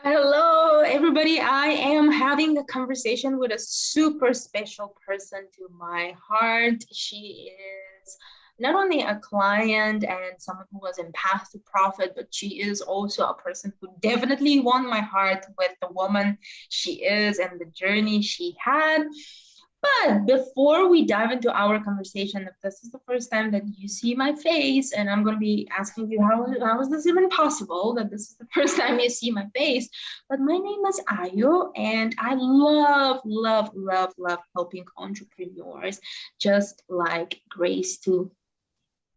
Hello, everybody. I am having a conversation with a super special person to my heart. She is not only a client and someone who was in Path to Profit, but she is also a person who definitely won my heart with the woman she is and the journey she had. But before we dive into our conversation, if this is the first time that you see my face, and I'm going to be asking you, how is this even possible that this is the first time you see my face? But my name is Ayo, and I love, love, love, love helping entrepreneurs just like Grace to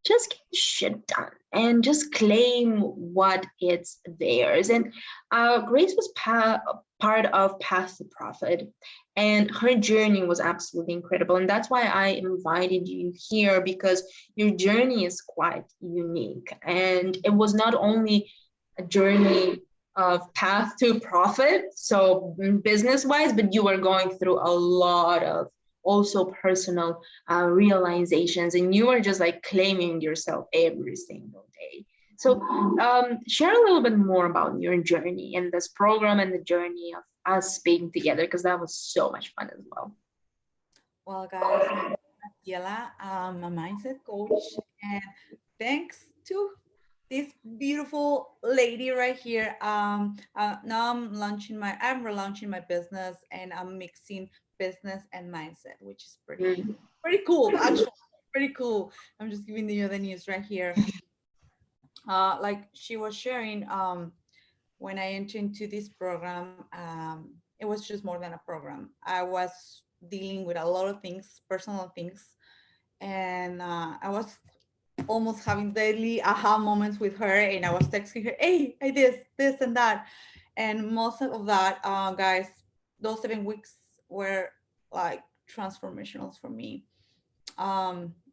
just get shit done and just claim what it's theirs. And Grace was part of Path to Profit, and her journey was absolutely incredible. And that's why I invited you here, because your journey is quite unique. And it was not only a journey of Path to Profit, so business wise, but you were going through a lot of also personal realizations, and you are just like claiming yourself every single day. So share a little bit more about your journey in this program and the journey of us being together, because that was so much fun as well. Well, guys, my name is Graciela. I'm a mindset coach, and thanks to this beautiful lady right here. Now I'm relaunching my business, and I'm mixing business and mindset, which is Mm. pretty cool. Actually, pretty cool. I'm just giving you the news right here. Like she was sharing, when I entered into this program, it was just more than a program. I was dealing with a lot of things, personal things, and I was almost having daily aha moments with her, and I was texting her, "Hey, I this and that," and most of that, guys, those 7 weeks were like transformational for me.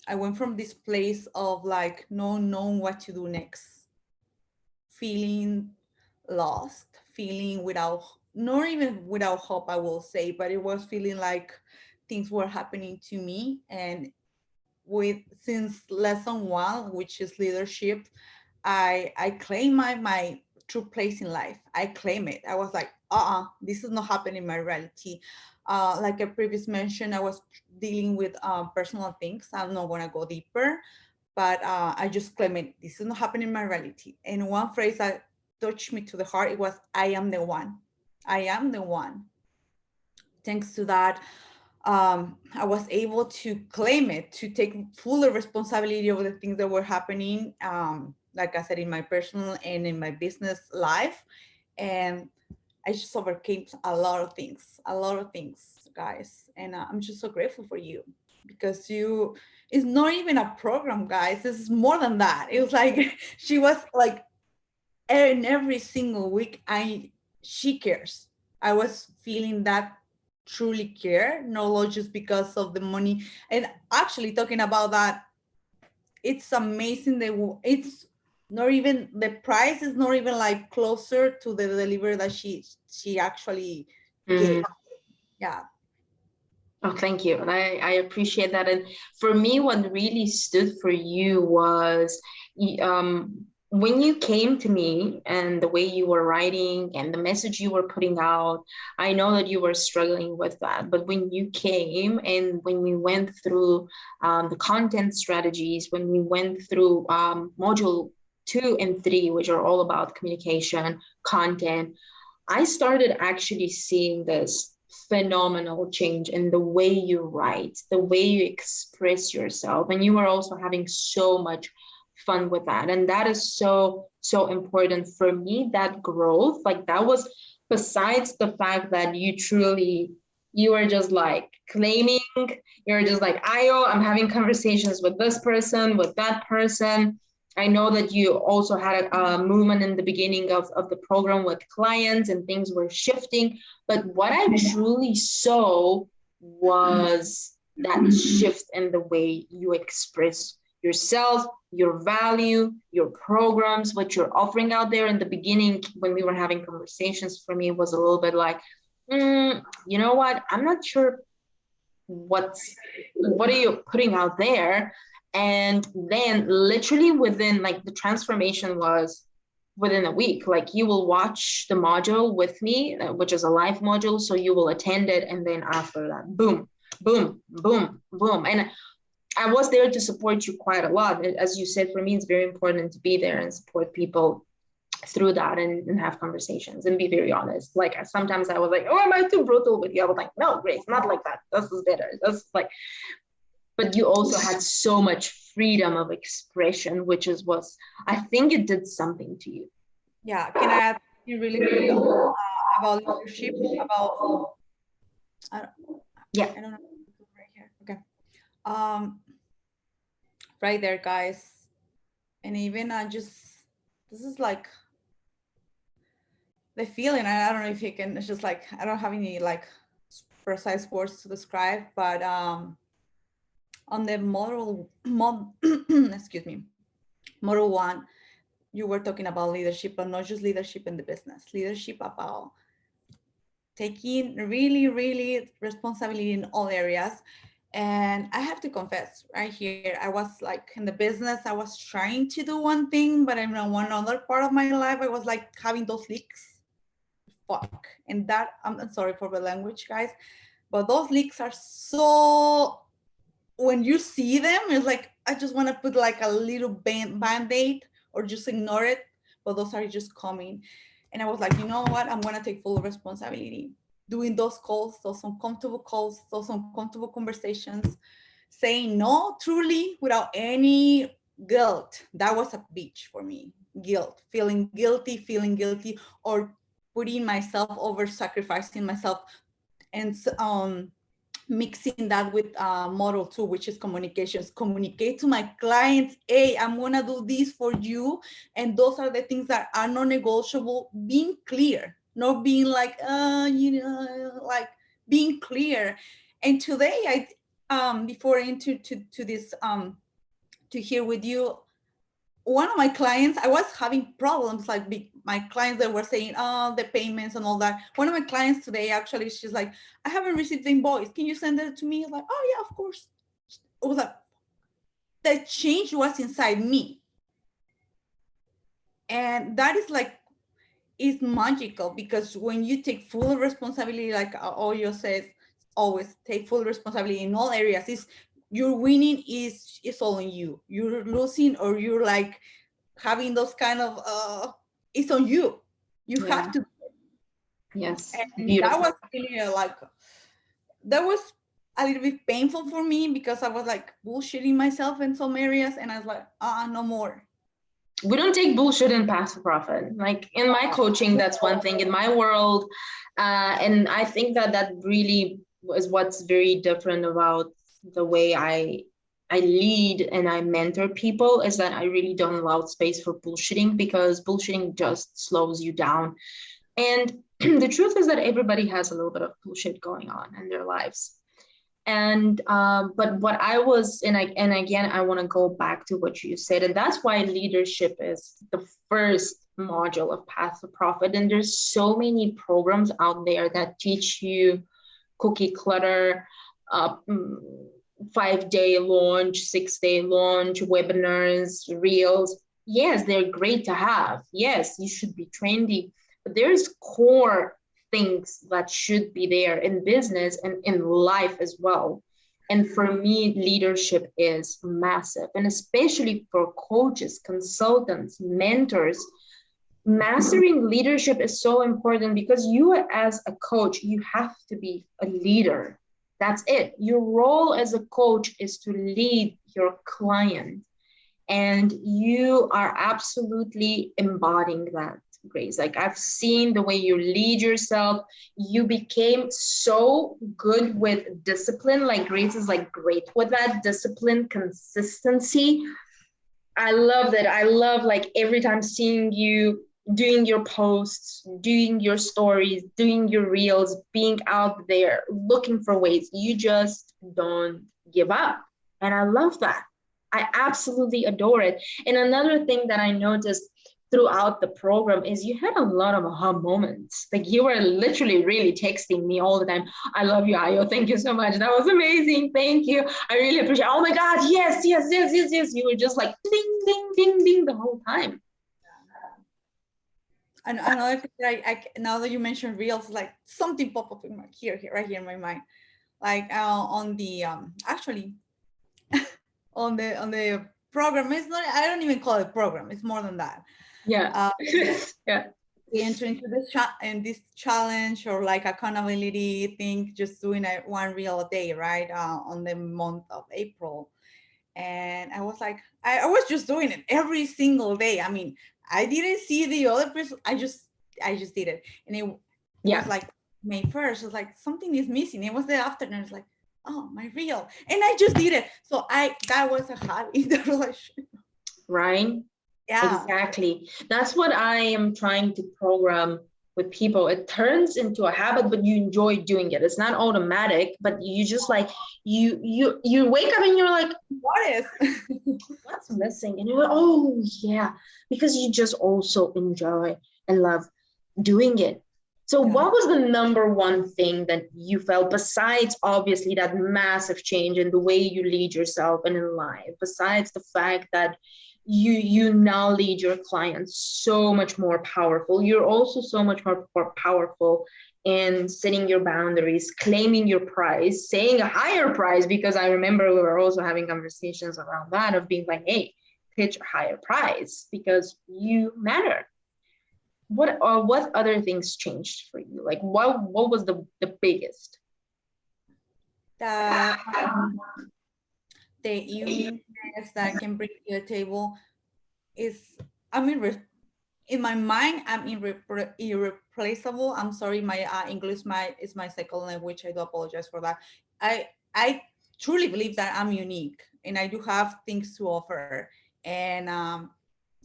I went from this place of like not knowing what to do next, feeling lost, feeling without, not even without hope, I will say, but it was feeling like things were happening to me. And with since lesson one, which is leadership, I claim my true place in life. I claim it. I was like, this is not happening in my reality. Like I previously mentioned, I was dealing with personal things. I'm not gonna go deeper, but I just claim it. This is not happening in my reality. And one phrase that touched me to the heart, it was, "I am the one. I am the one." Thanks to that, I was able to claim it, to take full responsibility over the things that were happening, like I said, in my personal and in my business life. And I just overcame a lot of things, guys. And I'm just so grateful for you, because it's not even a program, guys. This is more than that. It was like she was like, in every single week, she cares. I was feeling that truly care, not just because of the money. And actually, talking about that, it's amazing that it's not even, the price is not even like closer to the delivery that she actually gave. Mm. Yeah. Oh, thank you. And I appreciate that. And for me, what really stood for you was when you came to me and the way you were writing and the message you were putting out. I know that you were struggling with that. But when you came and when we went through the content strategies, when we went through module 2 and 3, which are all about communication, content, I started actually seeing this phenomenal change in the way you write, the way you express yourself. And you were also having so much fun with that. And that is so, so important for me, that growth. Like that was besides the fact that you were just like claiming, you're just like, I'm having conversations with this person, with that person. I know that you also had a movement in the beginning of the program with clients and things were shifting. But what I truly saw was that shift in the way you express yourself, your value, your programs, what you're offering out there. In the beginning, when we were having conversations, for me, it was a little bit like, you know what? I'm not sure what are you putting out there. And then literally within, like, the transformation was within a week. Like you will watch the module with me, which is a live module. So you will attend it. And then after that, boom, boom, boom, boom. And I was there to support you quite a lot. As you said, for me, it's very important to be there and support people through that and have conversations and be very honest. Like sometimes I was like, oh, am I too brutal with you? I was like, no, Grace, not like that. This is better. This is like, but you also had so much freedom of expression, which is was, I think it did something to you. Yeah, can I add you really quick about leadership? About Yeah. I don't know right here. Okay, right there, guys, and even this is like the feeling. I don't know if you can. It's just like I don't have any like precise words to describe, but on the excuse me, model 1, you were talking about leadership, but not just leadership in the business, leadership about taking really responsibility in all areas. And I have to confess right here, I was like in the business, I was trying to do one thing, but in one other part of my life, I was like having those leaks. Fuck. And that, I'm sorry for the language, guys, but those leaks are so, when you see them, it's like, I just want to put like a little band-aid or just ignore it. But those are just coming. And I was like, you know what? I'm going to take full responsibility. Doing those calls, those uncomfortable conversations, saying no truly without any guilt. That was a bitch for me. Guilt, feeling guilty, or putting myself over, sacrificing myself, and mixing that with model 2, which is communications. Communicate to my clients, hey, I'm gonna do this for you, and those are the things that are non-negotiable. Being clear, not being like like being clear. And today before into to this to here with you, one of my clients, I was having problems, like my clients that were saying, oh, the payments and all that. One of my clients today, actually, she's like, I haven't received the invoice. Can you send it to me? I was like, oh yeah, of course. It was like, the change was inside me. And that is like, is magical, because when you take full responsibility, like Oyo says, always take full responsibility in all areas. Is your winning is all on you. You're losing, or you're like having those kind of it's on you. You have to. Yes. And Beautiful. that was really like, that was a little bit painful for me, because I was like bullshitting myself in some areas, and I was like, no more. We don't take bullshit in Path to Profit. Like in my coaching, that's one thing. In my world, and I think that really is what's very different about the way I lead and I mentor people, is that I really don't allow space for bullshitting, because bullshitting just slows you down. And the truth is that everybody has a little bit of bullshit going on in their lives. And but what I was, and again, I want to go back to what you said, and that's why leadership is the first module of Path to Profit. And there's so many programs out there that teach you cookie clutter, 5-day launch, 6-day launch, webinars, reels. Yes, they're great to have. Yes, you should be trendy, but there's core things that should be there in business and in life as well. And for me, leadership is massive. And especially for coaches, consultants, mentors, mastering leadership is so important, because you as a coach, you have to be a leader. That's it. Your role as a coach is to lead your client. And you are absolutely embodying that, Grace. Like I've seen the way you lead yourself. You became so good with discipline. Like Grace is like great with that discipline, consistency. I love that. I love like every time seeing you doing your posts, doing your stories, doing your reels, being out there, looking for ways. You just don't give up. And I love that. I absolutely adore it. And another thing that I noticed throughout the program is you had a lot of aha moments. Like you were literally really texting me all the time. I love you, Ayo. Thank you so much. That was amazing. Thank you. I really appreciate it. Oh my God. Yes. You were just like ding, ding, ding, ding the whole time. And another thing that now that you mentioned reels, like something pop up in my right here in my mind, like on the actually on the program. It's not. I don't even call it program. It's more than that. Yeah. Yeah. We enter into this challenge or like accountability thing, just doing one reel a day, right? On the month of April. And I was like, I was just doing it every single day. I mean, I didn't see the other person. I just did it. And it was like May 1st. It was like something is missing. It was the afternoon. It's like, oh, my reel. And I just did it. So that was a hobby in the relationship. Right? Yeah, exactly. That's what I am trying to program with people. It turns into a habit, but you enjoy doing it. It's not automatic, but you just like you wake up and you're like, what is what's missing? And you're like, oh yeah, because you just also enjoy and love doing it. So what was the number one thing that you felt, besides obviously that massive change in the way you lead yourself and in life, besides the fact that you now lead your clients so much more powerful, you're also so much more powerful in setting your boundaries, claiming your price, saying a higher price, because I remember we were also having conversations around that of being like, hey, pitch a higher price because you matter. What other things changed for you? Like what was the biggest? The uniqueness that I can bring to the table is, I mean, in my mind, I'm irreplaceable. I'm sorry, my English is my second language. I do apologize for that. I truly believe that I'm unique and I do have things to offer. And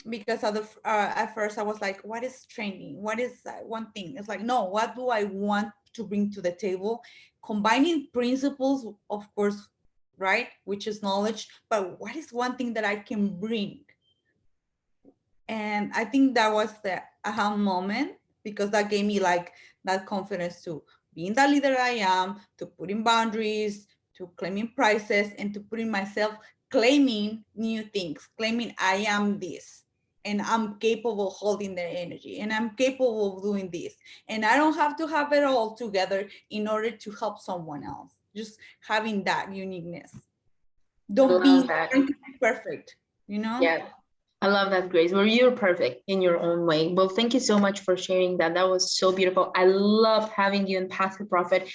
because at first I was like, what is training? What is one thing? It's like, no, what do I want to bring to the table? Combining principles, of course, right? Which is knowledge, but what is one thing that I can bring? And I think that was the aha moment, because that gave me like that confidence to being the leader I am, to putting boundaries, to claiming prices, and to putting myself, claiming new things, claiming I am this, and I'm capable of holding their energy, and I'm capable of doing this. And I don't have to have it all together in order to help someone else. Just having that uniqueness. Don't be perfect, you know? Yeah. I love that, Grace. Well, you're perfect in your own way. Well, thank you so much for sharing that. That was so beautiful. I love having you in Path to Profit.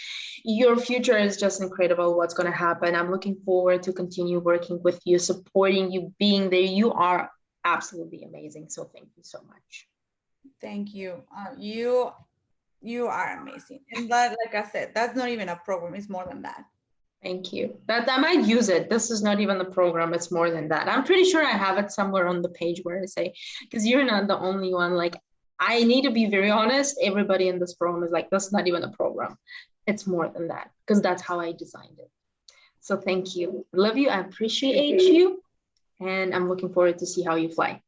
Your future is just incredible. What's going to happen? I'm looking forward to continue working with you, supporting you, being there. You are absolutely amazing. So thank you so much. Thank you. You are amazing. And that, like I said, that's not even a program. It's more than that. Thank you. That I might use it. This is not even the program. It's more than that. I'm pretty sure I have it somewhere on the page where I say, because you're not the only one. Like, I need to be very honest. Everybody in this program is like, that's not even a program. It's more than that, because that's how I designed it. So thank you. I love you. I appreciate you. And I'm looking forward to see how you fly.